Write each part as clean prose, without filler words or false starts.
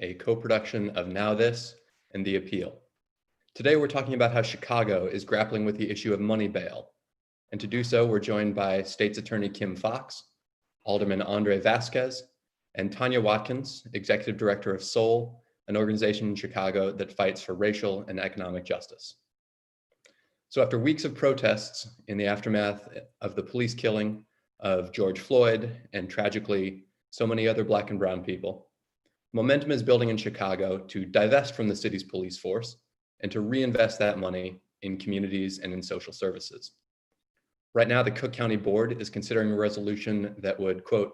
a co-production of Now This and The Appeal. Today, we're talking about how Chicago is grappling with the issue of money bail. And to do so, we're joined by State's Attorney Kim Foxx, Alderman Andre Vasquez, and Tanya Watkins, Executive Director of Soul, an organization in Chicago that fights for racial and economic justice. So after weeks of protests in the aftermath of the police killing of George Floyd and tragically so many other Black and brown people, momentum is building in Chicago to divest from the city's police force and to reinvest that money in communities and in social services. Right now, the Cook County Board is considering a resolution that would, quote,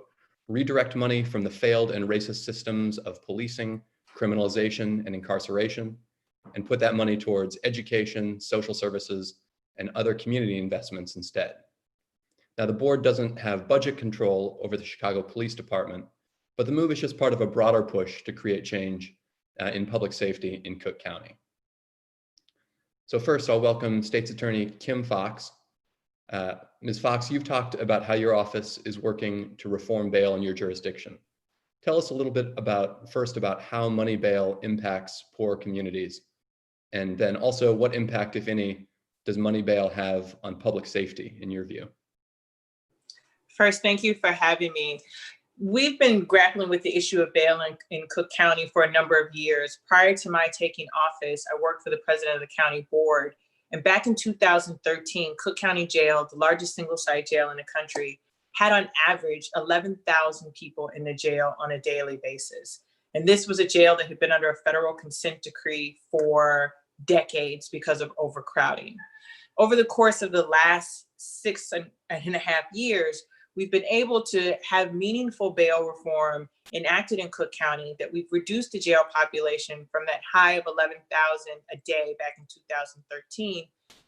redirect money from the failed and racist systems of policing, criminalization, and incarceration, and put that money towards education, social services, and other community investments instead. Now, the board doesn't have budget control over the Chicago Police Department, but the move is just part of a broader push to create change in public safety in Cook County. So first, I'll welcome State's Attorney Kim Foxx. Ms. Foxx, you've talked about how your office is working to reform bail in your jurisdiction. Tell us a little bit about how money bail impacts poor communities, and then also what impact, if any, does money bail have on public safety in your view? First, thank you for having me. We've been grappling with the issue of bail in Cook County for a number of years. Prior to my taking office, I worked for the president of the county board. And back in 2013, Cook County Jail, the largest single-site jail in the country, had on average 11,000 people in the jail on a daily basis. And this was a jail that had been under a federal consent decree for decades because of overcrowding. Over the course of the last 6.5 years, we've been able to have meaningful bail reform enacted in Cook County that we've reduced the jail population from that high of 11,000 a day back in 2013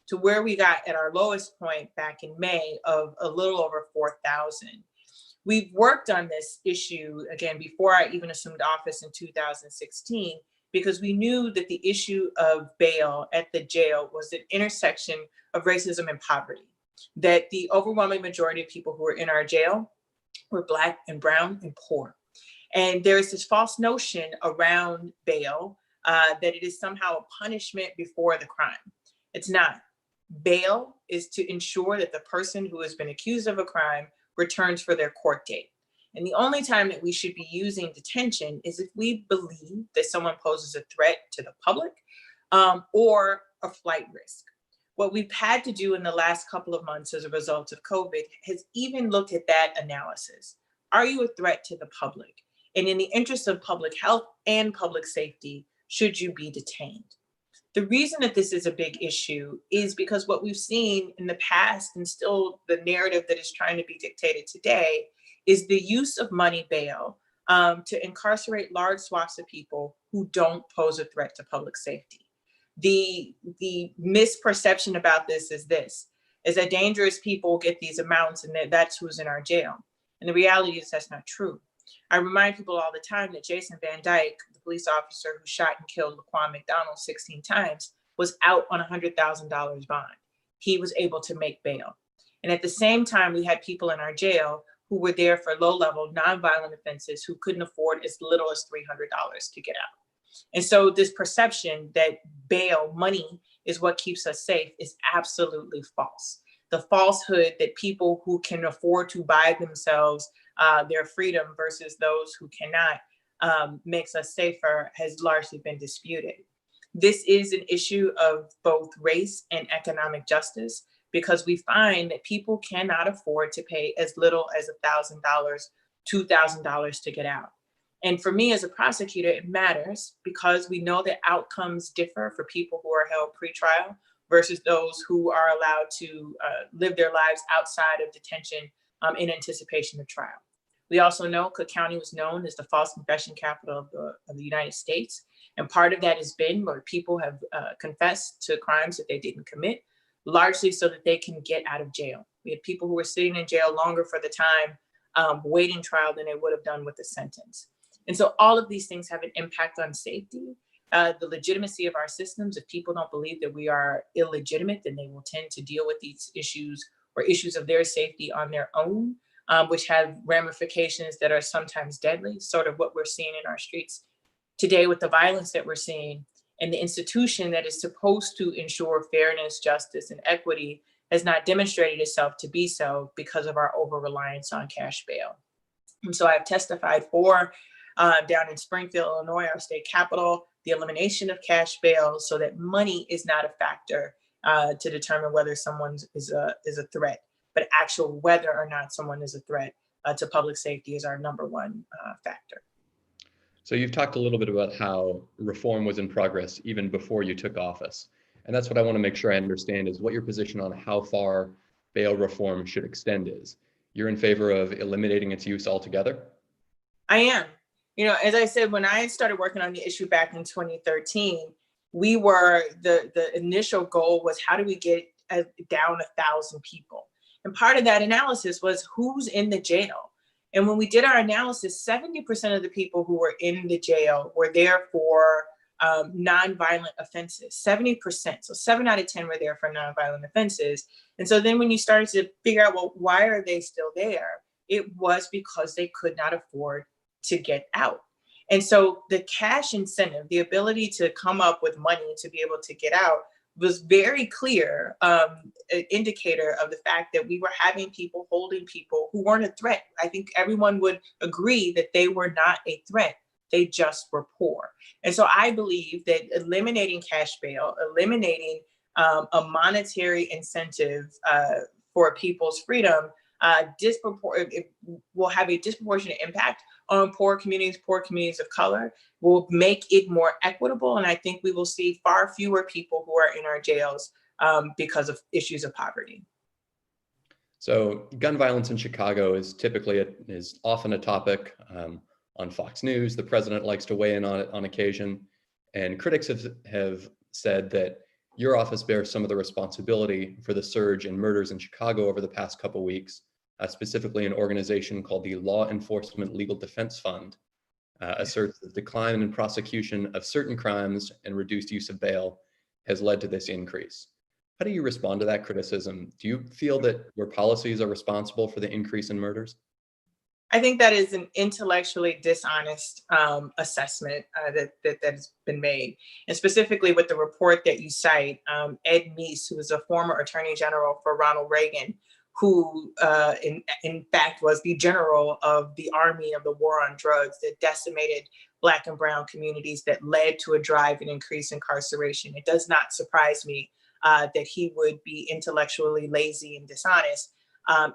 to where we got at our lowest point back in May of a little over 4,000. We've worked on this issue, again, before I even assumed office in 2016, because we knew that the issue of bail at the jail was an intersection of racism and poverty, that the overwhelming majority of people who were in our jail were Black and brown and poor. And there is this false notion around bail that it is somehow a punishment before the crime. It's not. Bail is to ensure that the person who has been accused of a crime returns for their court date. And the only time that we should be using detention is if we believe that someone poses a threat to the public or a flight risk. What we've had to do in the last couple of months as a result of COVID has even looked at that analysis. Are you a threat to the public? And in the interest of public health and public safety, should you be detained? The reason that this is a big issue is because what we've seen in the past, and still the narrative that is trying to be dictated today, is the use of money bail to incarcerate large swaths of people who don't pose a threat to public safety. The misperception about this is that dangerous people get these amounts and that's who's in our jail. And the reality is that's not true. I remind people all the time that Jason Van Dyke, the police officer who shot and killed Laquan McDonald 16 times, was out on $100,000 bond. He was able to make bail. And at the same time, we had people in our jail who were there for low-level, nonviolent offenses who couldn't afford as little as $300 to get out. And so this perception that bail money is what keeps us safe is absolutely false. The falsehood that people who can afford to buy themselves their freedom versus those who cannot makes us safer has largely been disputed. This is an issue of both race and economic justice because we find that people cannot afford to pay as little as $1,000, $2,000 to get out. And for me as a prosecutor, it matters because we know that outcomes differ for people who are held pretrial versus those who are allowed to live their lives outside of detention in anticipation of trial. We also know Cook County was known as the false confession capital of the United States. And part of that has been where people have confessed to crimes that they didn't commit, largely so that they can get out of jail. We had people who were sitting in jail longer for the time waiting trial than they would have done with a sentence. And so all of these things have an impact on safety, the legitimacy of our systems. If people don't believe that we are illegitimate, then they will tend to deal with these issues or issues of their safety on their own, which have ramifications that are sometimes deadly, sort of what we're seeing in our streets Today, with the violence that we're seeing, and the institution that is supposed to ensure fairness, justice, and equity has not demonstrated itself to be so because of our over-reliance on cash bail. And so I've testified for, down in Springfield, Illinois, our state capital, the elimination of cash bail so that money is not a factor to determine whether someone is a threat, but actual whether or not someone is a threat to public safety is our number one factor. So you've talked a little bit about how reform was in progress even before you took office. And that's what I want to make sure I understand is what your position on how far bail reform should extend is. You're in favor of eliminating its use altogether? I am. You know, as I said, when I started working on the issue back in 2013, we were, the initial goal was how do we get down 1,000 people? And part of that analysis was who's in the jail. And when we did our analysis, 70% of the people who were in the jail were there for nonviolent offenses, 70%. So 7 out of 10 were there for nonviolent offenses. And so then when you started to figure out, well, why are they still there? It was because they could not afford to get out. And so the cash incentive, the ability to come up with money to be able to get out, was very clear an indicator of the fact that we were having people holding people who weren't a threat. I think everyone would agree that they were not a threat. They just were poor. And so I believe that eliminating cash bail, eliminating a monetary incentive for people's freedom it will have a disproportionate impact on poor communities of color, will make it more equitable. And I think we will see far fewer people who are in our jails because of issues of poverty. So gun violence in Chicago is often a topic on Fox News. The president likes to weigh in on it on occasion. And critics have said that your office bears some of the responsibility for the surge in murders in Chicago over the past couple weeks. Specifically, an organization called the Law Enforcement Legal Defense Fund asserts that the decline in prosecution of certain crimes and reduced use of bail has led to this increase. How do you respond to that criticism? Do you feel that your policies are responsible for the increase in murders? I think that is an intellectually dishonest assessment that has been made. And specifically with the report that you cite, Ed Meese, who was a former attorney general for Ronald Reagan, who in fact was the general of the army of the war on drugs that decimated Black and brown communities, that led to a drive and increase incarceration. It does not surprise me that he would be intellectually lazy and dishonest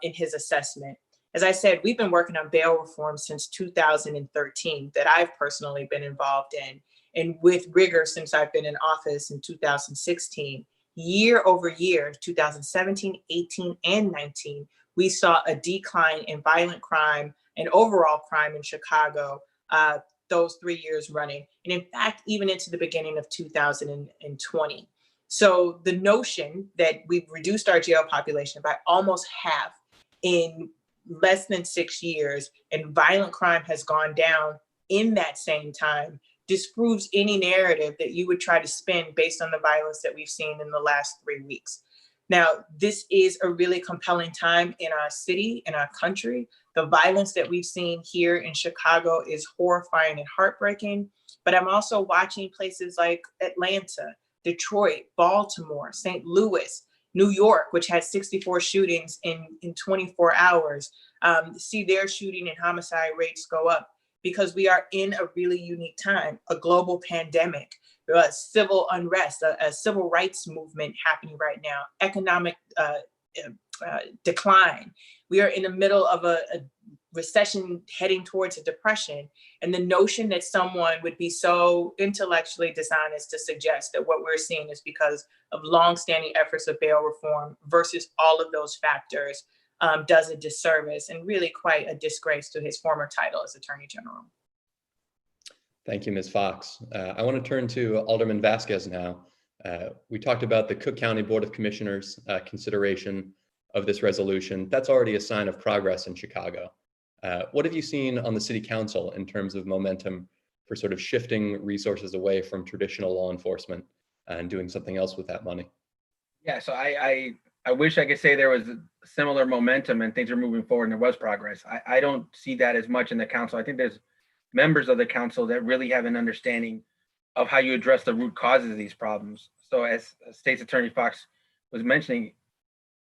in his assessment. As I said, we've been working on bail reform since 2013 that I've personally been involved in, and with rigor since I've been in office in 2016. Year over year, 2017, 18, and 19, we saw a decline in violent crime and overall crime in Chicago those 3 years running. And in fact, even into the beginning of 2020. So the notion that we've reduced our jail population by almost half in less than 6 years and violent crime has gone down in that same time disproves any narrative that you would try to spin based on the violence that we've seen in the last 3 weeks. Now, this is a really compelling time in our city, in our country. The violence that we've seen here in Chicago is horrifying and heartbreaking, but I'm also watching places like Atlanta, Detroit, Baltimore, St. Louis, New York, which had 64 shootings in 24 hours, see their shooting and homicide rates go up, because we are in a really unique time, a global pandemic, civil unrest, a civil rights movement happening right now, economic decline. We are in the middle of a recession heading towards a depression. And the notion that someone would be so intellectually dishonest to suggest that what we're seeing is because of longstanding efforts of bail reform versus all of those factors does a disservice and really quite a disgrace to his former title as Attorney General. Thank you, Ms. Foxx. I want to turn to Alderman Vasquez now. We talked about the Cook County Board of Commissioners' consideration of this resolution. That's already a sign of progress in Chicago. What have you seen on the city council in terms of momentum for sort of shifting resources away from traditional law enforcement and doing something else with that money? Yeah, so I wish I could say there was similar momentum and things are moving forward and there was progress. I don't see that as much in the council. I think there's members of the council that really have an understanding of how you address the root causes of these problems. So as State's Attorney Foxx was mentioning,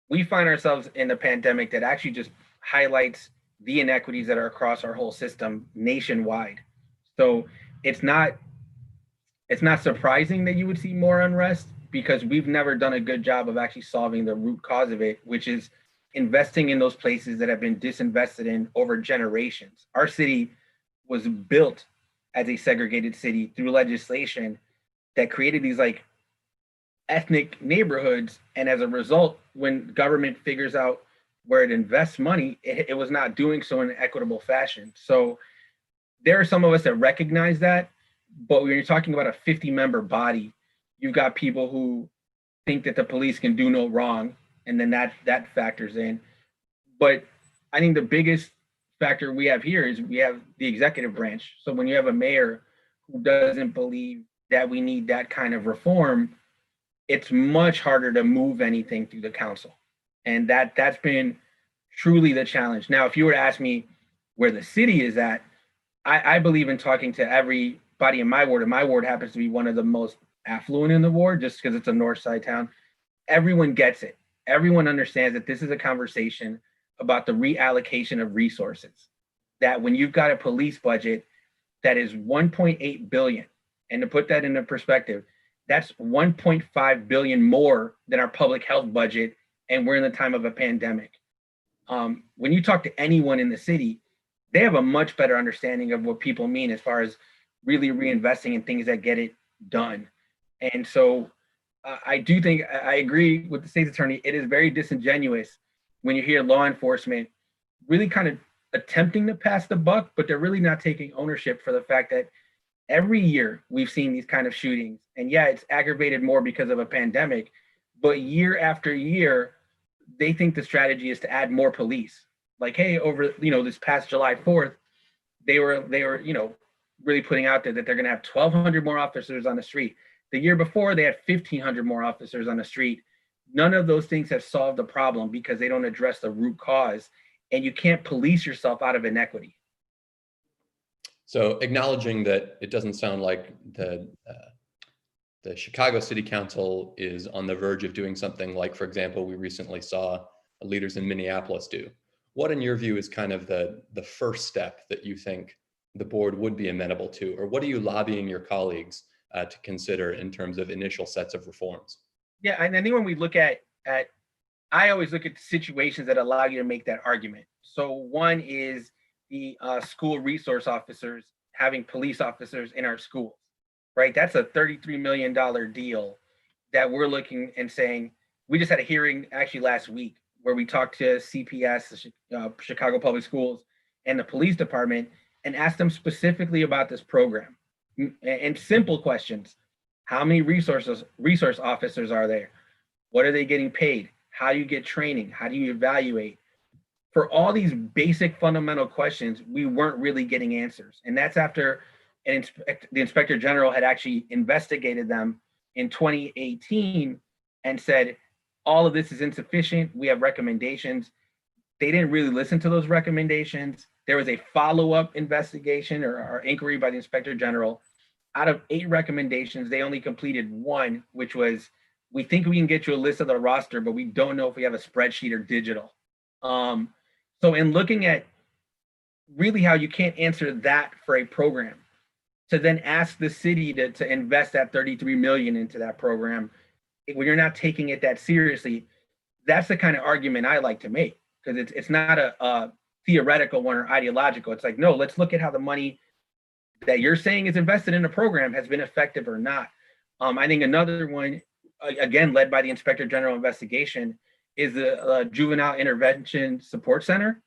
we find ourselves in a pandemic that actually just highlights the inequities that are across our whole system nationwide. So it's not surprising that you would see more unrest, because we've never done a good job of actually solving the root cause of it, which is investing in those places that have been disinvested in over generations. Our city was built as a segregated city through legislation that created these like ethnic neighborhoods. And as a result, when government figures out where it invests money, it was not doing so in an equitable fashion. So there are some of us that recognize that, but when you're talking about a 50-member body, you've got people who think that the police can do no wrong, and then that factors in. But I think the biggest factor we have here is we have the executive branch. So when you have a mayor who doesn't believe that we need that kind of reform, it's much harder to move anything through the council. And that's been truly the challenge. Now, if you were to ask me where the city is at, I believe in talking to everybody in my ward, and my ward happens to be one of the most affluent in the ward just because it's a north side town. Everyone gets it. Everyone understands that this is a conversation about the reallocation of resources. That when you've got a police budget that is 1.8 billion, and to put that into perspective, that's 1.5 billion more than our public health budget, and we're in the time of a pandemic. When you talk to anyone in the city, they have a much better understanding of what people mean as far as really reinvesting in things that get it done. And so I do think, I agree with the state's attorney, it is very disingenuous when you hear law enforcement really kind of attempting to pass the buck, but they're really not taking ownership for the fact that every year we've seen these kind of shootings. And yeah, it's aggravated more because of a pandemic, but year after year, they think the strategy is to add more police. Like, hey, over, this past July 4th, they were, really putting out there that they're going to have 1,200 more officers on the street. The year before, they had 1,500 more officers on the street. None of those things have solved the problem because they don't address the root cause, and you can't police yourself out of inequity. So acknowledging that it doesn't sound like the Chicago City Council is on the verge of doing something like, for example, we recently saw leaders in Minneapolis do. What, in your view, is kind of the first step that you think the board would be amenable to, or what are you lobbying your colleagues to consider in terms of initial sets of reforms? Yeah, and I think when we look at I always look at situations that allow you to make that argument. So one is the school resource officers having police officers in our schools, right? That's a $33 million deal that we're looking and saying, we just had a hearing actually last week where we talked to CPS, Chicago Public Schools, and the police department and asked them specifically about this program. And simple questions: how many resource officers are there? What are they getting paid? How do you get training? How do you evaluate? For all these basic fundamental questions, we weren't really getting answers. And that's after the Inspector General had actually investigated them in 2018 and said, all of this is insufficient. We have recommendations. They didn't really listen to those recommendations. There was a follow-up investigation or inquiry by the Inspector General. Out of 8 recommendations, they only completed 1, which was, we think we can get you a list of the roster, but we don't know if we have a spreadsheet or digital. So in looking at really how you can't answer that for a program, to then ask the city to invest that $33 million into that program, when you're not taking it that seriously, that's the kind of argument I like to make, because it's not a theoretical one or ideological. It's like, no, let's look at how the money that you're saying is invested in a program has been effective or not. I think another one, again, led by the Inspector General investigation, is the Juvenile Intervention Support Center,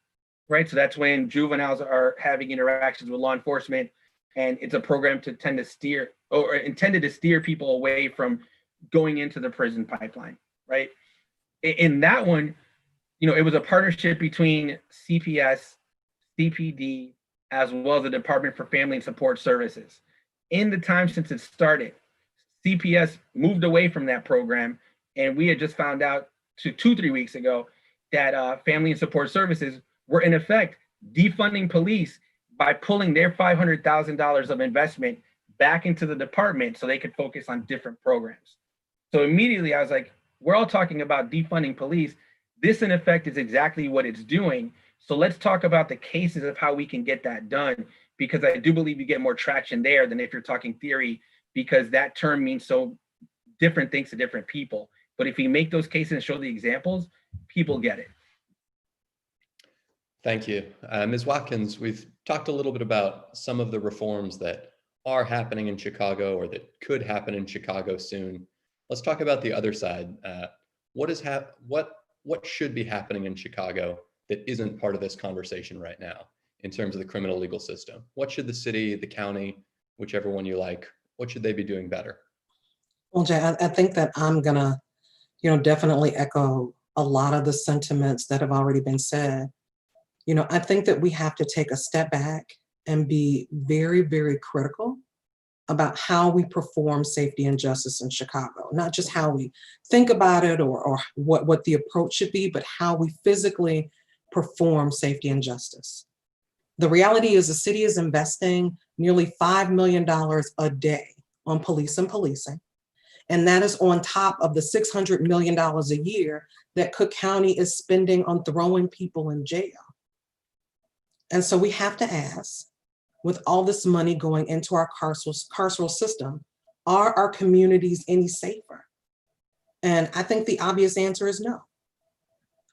right? So that's when juveniles are having interactions with law enforcement, and it's a program to intended to steer people away from going into the prison pipeline, right? In that one, it was a partnership between CPS, CPD, as well as the Department for Family and Support Services. In the time since it started, CPS moved away from that program, and we had just found out 2-3 weeks ago that Family and Support Services were in effect defunding police, by pulling their $500,000 of investment back into the department so they could focus on different programs. So immediately I was like, we're all talking about defunding police. This in effect is exactly what it's doing. So let's talk about the cases of how we can get that done, because I do believe you get more traction there than if you're talking theory, because that term means so different things to different people. But if you make those cases and show the examples, people get it. Thank you. Ms. Watkins, we've talked a little bit about some of the reforms that are happening in Chicago or that could happen in Chicago soon. Let's talk about the other side. What should be happening in Chicago that isn't part of this conversation right now in terms of the criminal legal system? What should the city, the county, whichever one you like, what should they be doing better? Well, Jay, I think that I'm gonna, definitely echo a lot of the sentiments that have already been said. I think that we have to take a step back and be very, very critical about how we perform safety and justice in Chicago, not just how we think about it or what the approach should be, but how we physically perform safety and justice. The reality is the city is investing nearly $5 million a day on police and policing. And that is on top of the $600 million a year that Cook County is spending on throwing people in jail. And so we have to ask, with all this money going into our carceral system, are our communities any safer? And I think the obvious answer is no.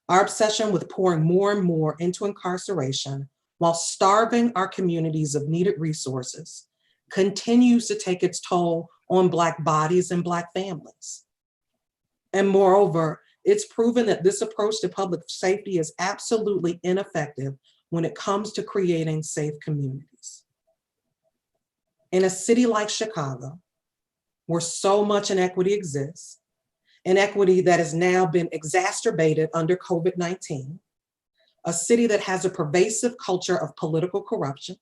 Our obsession with pouring more and more into incarceration while starving our communities of needed resources continues to take its toll on Black bodies and Black families. And moreover, it's proven that this approach to public safety is absolutely ineffective when it comes to creating safe communities. In a city like Chicago, where so much inequity exists, inequity that has now been exacerbated under COVID-19, a city that has a pervasive culture of political corruption,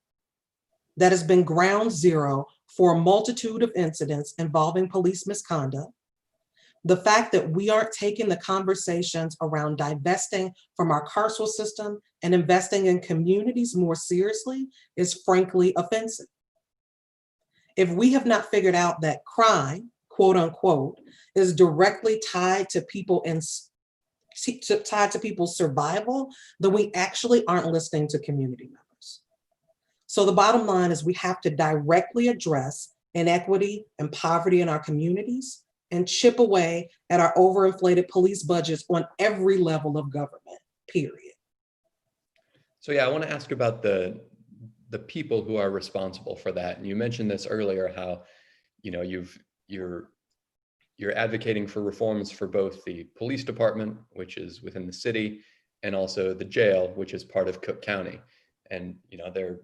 that has been ground zero for a multitude of incidents involving police misconduct, the fact that we aren't taking the conversations around divesting from our carceral system and investing in communities more seriously is frankly offensive. If we have not figured out that crime, quote unquote, is directly tied to people's survival, then we actually aren't listening to community members. So the bottom line is we have to directly address inequity and poverty in our communities and chip away at our overinflated police budgets on every level of government, period. So yeah, I want to ask about the people who are responsible for that. And you mentioned this earlier, how you're advocating for reforms for both the police department, which is within the city, and also the jail, which is part of Cook County. And they're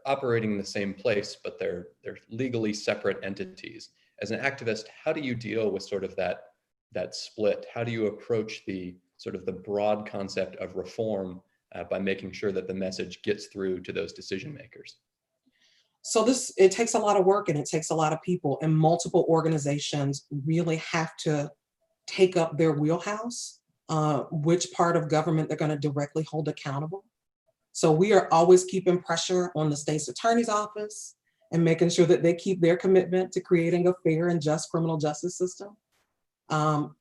operating in the same place, but they're legally separate entities. As an activist, how do you deal with sort of that split? How do you approach the sort of the broad concept of reform by making sure that the message gets through to those decision makers? So it takes a lot of work and it takes a lot of people, and multiple organizations really have to take up their wheelhouse, which part of government they're going to directly hold accountable. So we are always keeping pressure on the state's attorney's office and making sure that they keep their commitment to creating a fair and just criminal justice system.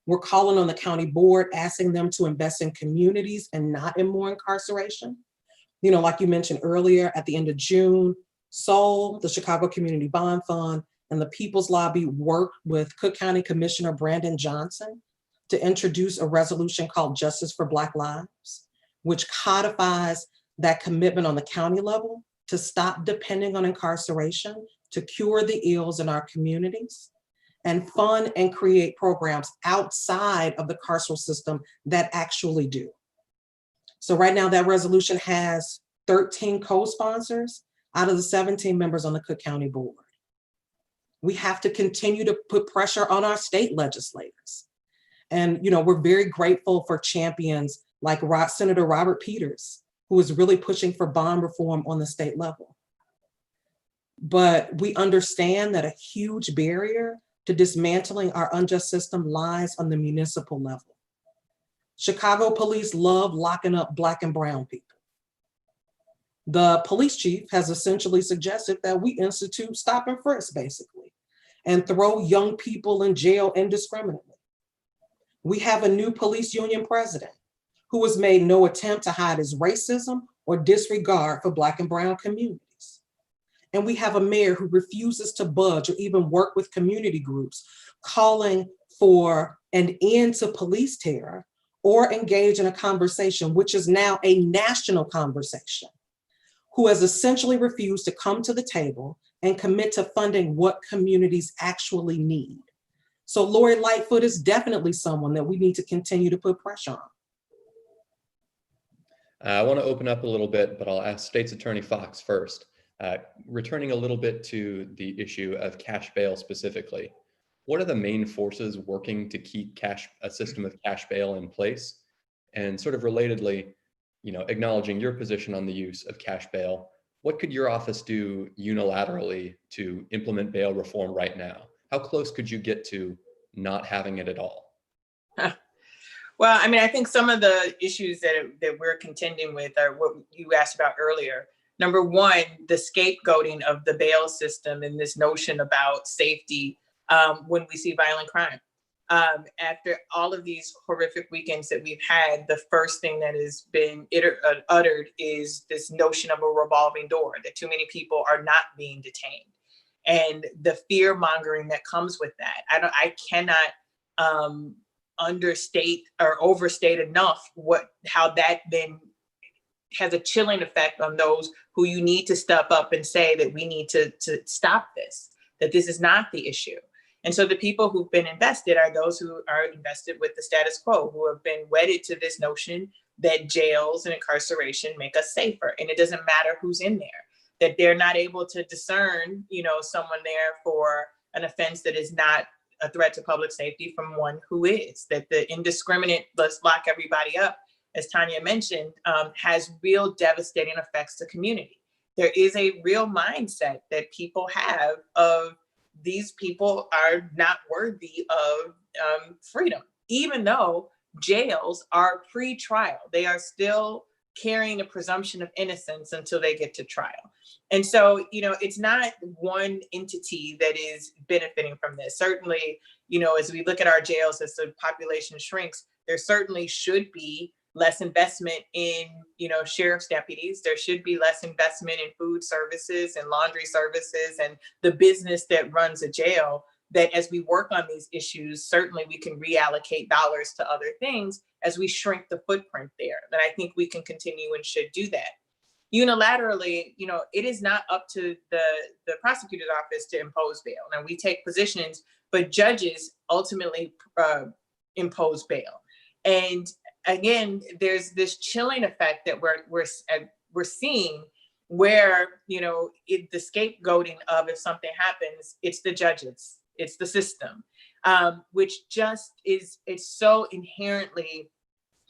We're calling on the county board, asking them to invest in communities and not in more incarceration. Like you mentioned earlier, at the end of June, SOUL, the Chicago Community Bond Fund, and the People's Lobby worked with Cook County Commissioner Brandon Johnson to introduce a resolution called Justice for Black Lives, which codifies that commitment on the county level to stop depending on incarceration to cure the ills in our communities and fund and create programs outside of the carceral system that actually do. So right now that resolution has 13 co-sponsors out of the 17 members on the Cook County board. We have to continue to put pressure on our state legislators. And we're very grateful for champions like Senator Robert Peters, who is really pushing for bond reform on the state level. But we understand that a huge barrier to dismantling our unjust system lies on the municipal level. Chicago police love locking up Black and brown people. The police chief has essentially suggested that we institute stop and frisk, basically, and throw young people in jail indiscriminately. We have a new police union president who has made no attempt to hide his racism or disregard for Black and brown communities. And we have a mayor who refuses to budge or even work with community groups, calling for an end to police terror or engage in a conversation, which is now a national conversation, who has essentially refused to come to the table and commit to funding what communities actually need. So Lori Lightfoot is definitely someone that we need to continue to put pressure on. I want to open up a little bit, but I'll ask State's Attorney Foxx first. Returning a little bit to the issue of cash bail specifically, what are the main forces working to keep a system of cash bail in place? And sort of relatedly, acknowledging your position on the use of cash bail, what could your office do unilaterally to implement bail reform right now? How close could you get to not having it at all? Well, I mean, I think some of the issues that we're contending with are what you asked about earlier. Number one, the scapegoating of the bail system and this notion about safety when we see violent crime. After all of these horrific weekends that we've had, the first thing that has been uttered is this notion of a revolving door, that too many people are not being detained. And the fear mongering that comes with that. I cannot understate or overstate enough how that then has a chilling effect on those who you need to step up and say that we need to stop this, that this is not the issue. And so the people who've been invested are those who are invested with the status quo, who have been wedded to this notion that jails and incarceration make us safer. And it doesn't matter who's in there, that they're not able to discern, someone there for an offense that is not a threat to public safety from one who is, that the indiscriminate, let's lock everybody up, as Tanya mentioned, has real devastating effects to community. There is a real mindset that people have of these people are not worthy of freedom, even though jails are pre-trial. They are still carrying a presumption of innocence until they get to trial. And so, it's not one entity that is benefiting from this. Certainly, as we look at our jails, as the population shrinks, there certainly should be less investment in, sheriff's deputies. There should be less investment in food services and laundry services and the business that runs a jail, that as we work on these issues, certainly we can reallocate dollars to other things as we shrink the footprint there. And I think we can continue and should do that. Unilaterally, it is not up to the prosecutor's office to impose bail. Now, we take positions, but judges ultimately impose bail. And again, there's this chilling effect that we're seeing where, the scapegoating of if something happens, it's the judges, it's the system, which just it's so inherently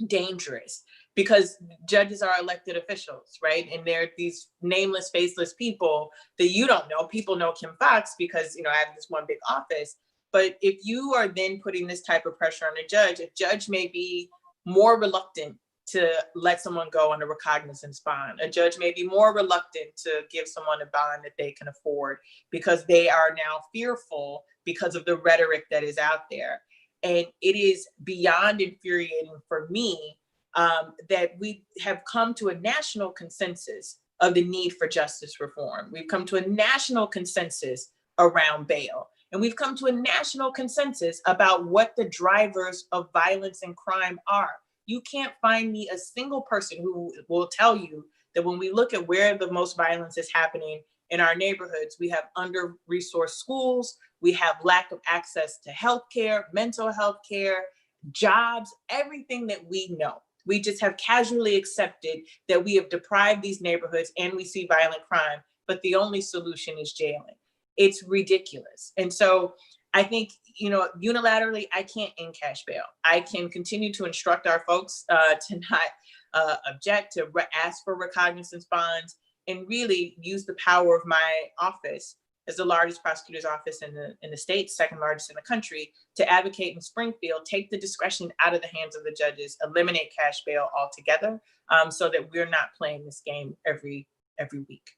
dangerous, because judges are elected officials, right? And they're these nameless, faceless people that you don't know. People know Kim Foxx because, I have this one big office. But if you are then putting this type of pressure on a judge may be more reluctant to let someone go on a recognizance bond. A judge may be more reluctant to give someone a bond that they can afford because they are now fearful because of the rhetoric that is out there. And it is beyond infuriating for me that we have come to a national consensus of the need for justice reform. We've come to a national consensus around bail. And we've come to a national consensus about what the drivers of violence and crime are. You can't find me a single person who will tell you that when we look at where the most violence is happening in our neighborhoods, we have under-resourced schools, we have lack of access to healthcare, mental health care, jobs, everything that we know. We just have casually accepted that we have deprived these neighborhoods and we see violent crime, but the only solution is jailing. It's ridiculous. And so I think, unilaterally, I can't end cash bail. I can continue to instruct our folks to not object, to ask for recognizance bonds, and really use the power of my office as the largest prosecutor's office in the state, second largest in the country, to advocate in Springfield, take the discretion out of the hands of the judges, eliminate cash bail altogether, so that we're not playing this game every every week.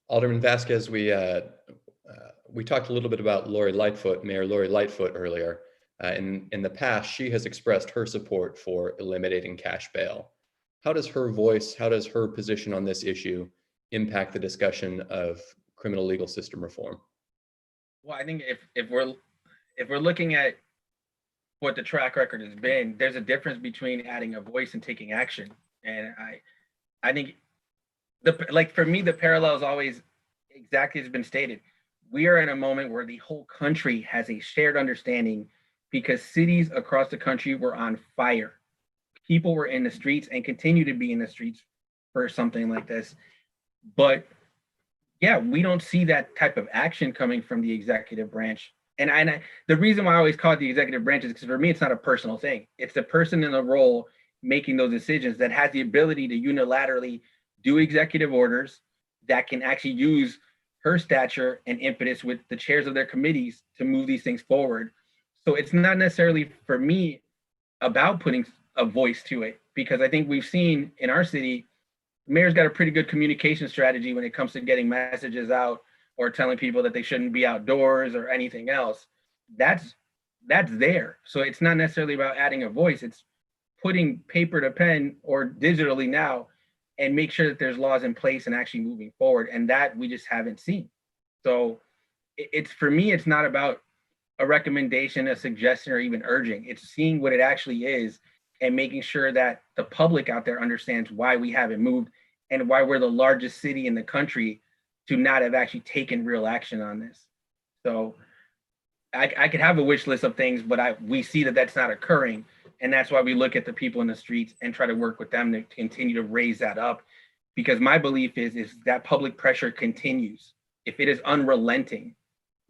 Alderman Vasquez, we talked a little bit about Mayor Lori Lightfoot earlier. In the past, she has expressed her support for eliminating cash bail. How does her voice, how does her position on this issue impact the discussion of criminal legal system reform? Well, I think if we're looking at what the track record has been, there's a difference between adding a voice and taking action. And I think for me, the parallel is always exactly as has been stated. We are in a moment where the whole country has a shared understanding because cities across the country were on fire. People were in the streets and continue to be in the streets for something like this. But yeah, we don't see that type of action coming from the executive branch. And the reason why I always call it the executive branch is because for me, it's not a personal thing. It's the person in the role making those decisions that has the ability to unilaterally do executive orders that can actually use her stature and impetus with the chairs of their committees to move these things forward. So it's not necessarily for me about putting a voice to it, because I think we've seen in our city, the mayor's got a pretty good communication strategy when it comes to getting messages out or telling people that they shouldn't be outdoors or anything else. That's there. So it's not necessarily about adding a voice. It's putting paper to pen or digitally now and make sure that there's laws in place and actually moving forward. And that we just haven't seen. So it's for me, it's not about a recommendation, a suggestion, or even urging. It's seeing what it actually is and making sure that the public out there understands why we haven't moved and why we're the largest city in the country to not have actually taken real action on this. So I could have a wish list of things, but we see that that's not occurring. And that's why we look at the people in the streets and try to work with them to continue to raise that up. Because my belief is that public pressure continues. If it is unrelenting,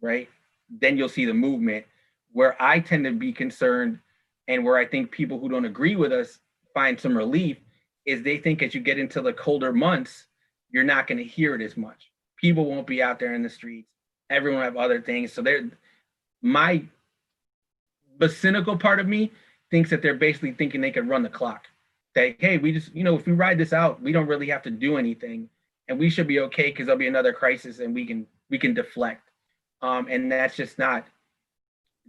right, then you'll see the movement. Where I tend to be concerned and where I think people who don't agree with us find some relief is they think as you get into the colder months, you're not going to hear it as much. People won't be out there in the streets. Everyone will have other things. So the cynical part of me thinks that they're basically thinking they could run the clock. That, hey, we just, if we ride this out, we don't really have to do anything and we should be okay because there'll be another crisis and we can deflect. And that's just not,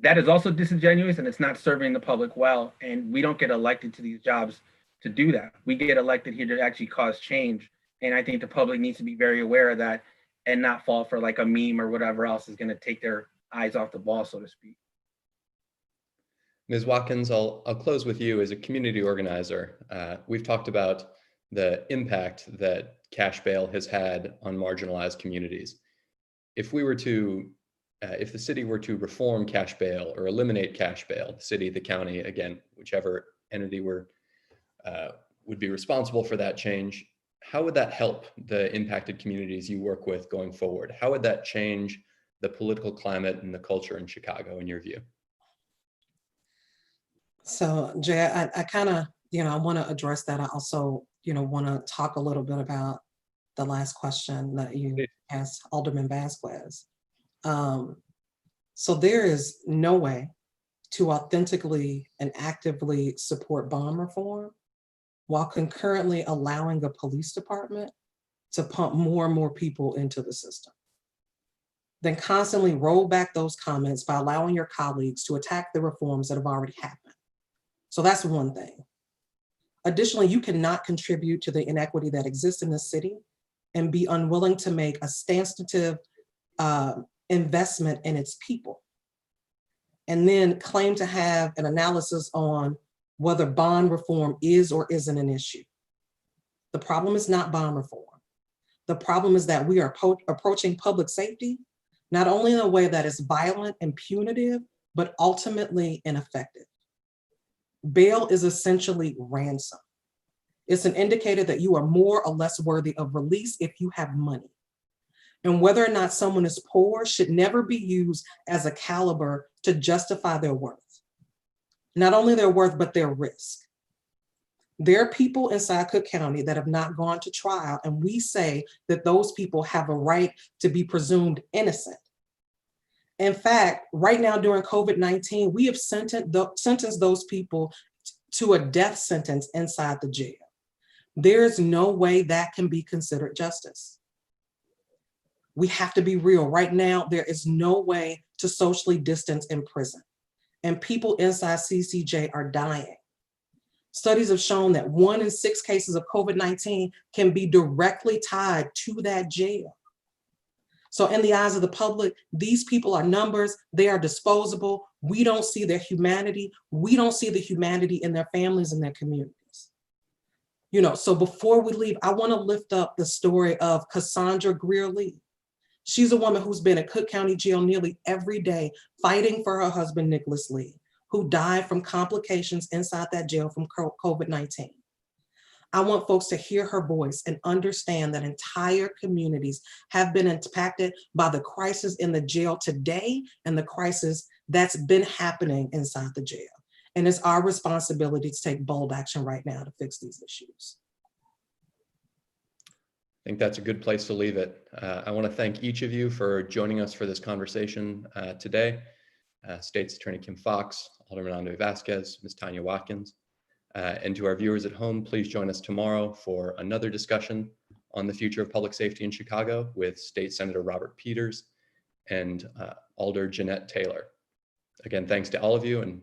that is also disingenuous and it's not serving the public well. And we don't get elected to these jobs to do that. We get elected here to actually cause change. And I think the public needs to be very aware of that and not fall for like a meme or whatever else is going to take their eyes off the ball, so to speak. Ms. Watkins, I'll close with you as a community organizer. We've talked about the impact that cash bail has had on marginalized communities. If the city were to reform cash bail or eliminate cash bail, the city, the county, again, whichever entity would be responsible for that change, how would that help the impacted communities you work with going forward? How would that change the political climate and the culture in Chicago, in your view? So Jay, I kind of, I want to address that. I also, want to talk a little bit about the last question that you asked Alderman Vasquez. So there is no way to authentically and actively support bond reform while concurrently allowing the police department to pump more and more people into the system. Then constantly roll back those comments by allowing your colleagues to attack the reforms that have already happened. So that's one thing. Additionally, you cannot contribute to the inequity that exists in the city and be unwilling to make a substantive investment in its people. And then claim to have an analysis on whether bond reform is or isn't an issue. The problem is not bond reform. The problem is that we are approaching public safety, not only in a way that is violent and punitive, but ultimately ineffective. Bail is essentially ransom. It's an indicator that you are more or less worthy of release if you have money. And whether or not someone is poor should never be used as a caliber to justify their worth. Not only their worth, but their risk. There are people inside Cook County that have not gone to trial, and we say that those people have a right to be presumed innocent. In fact, right now during COVID-19, we have sentenced those people to a death sentence inside the jail. There is no way that can be considered justice. We have to be real. Right now, there is no way to socially distance in prison, and people inside CCJ are dying. Studies have shown that 1 in 6 cases of COVID-19 can be directly tied to that jail. So in the eyes of the public, these people are numbers, they are disposable. We don't see their humanity. We don't see the humanity in their families and their communities. So before we leave, I want to lift up the story of Cassandra Greer-Lee. She's a woman who's been in Cook County Jail nearly every day fighting for her husband, Nicholas Lee, who died from complications inside that jail from COVID-19. I want folks to hear her voice and understand that entire communities have been impacted by the crisis in the jail today and the crisis that's been happening inside the jail. And it's our responsibility to take bold action right now to fix these issues. I think that's a good place to leave it. I want to thank each of you for joining us for this conversation today. State's Attorney Kim Foxx, Alderman Andre Vasquez, Ms. Tanya Watkins. And to our viewers at home, please join us tomorrow for another discussion on the future of public safety in Chicago with State Senator Robert Peters and Alder Jeanette Taylor. Again, thanks to all of you, and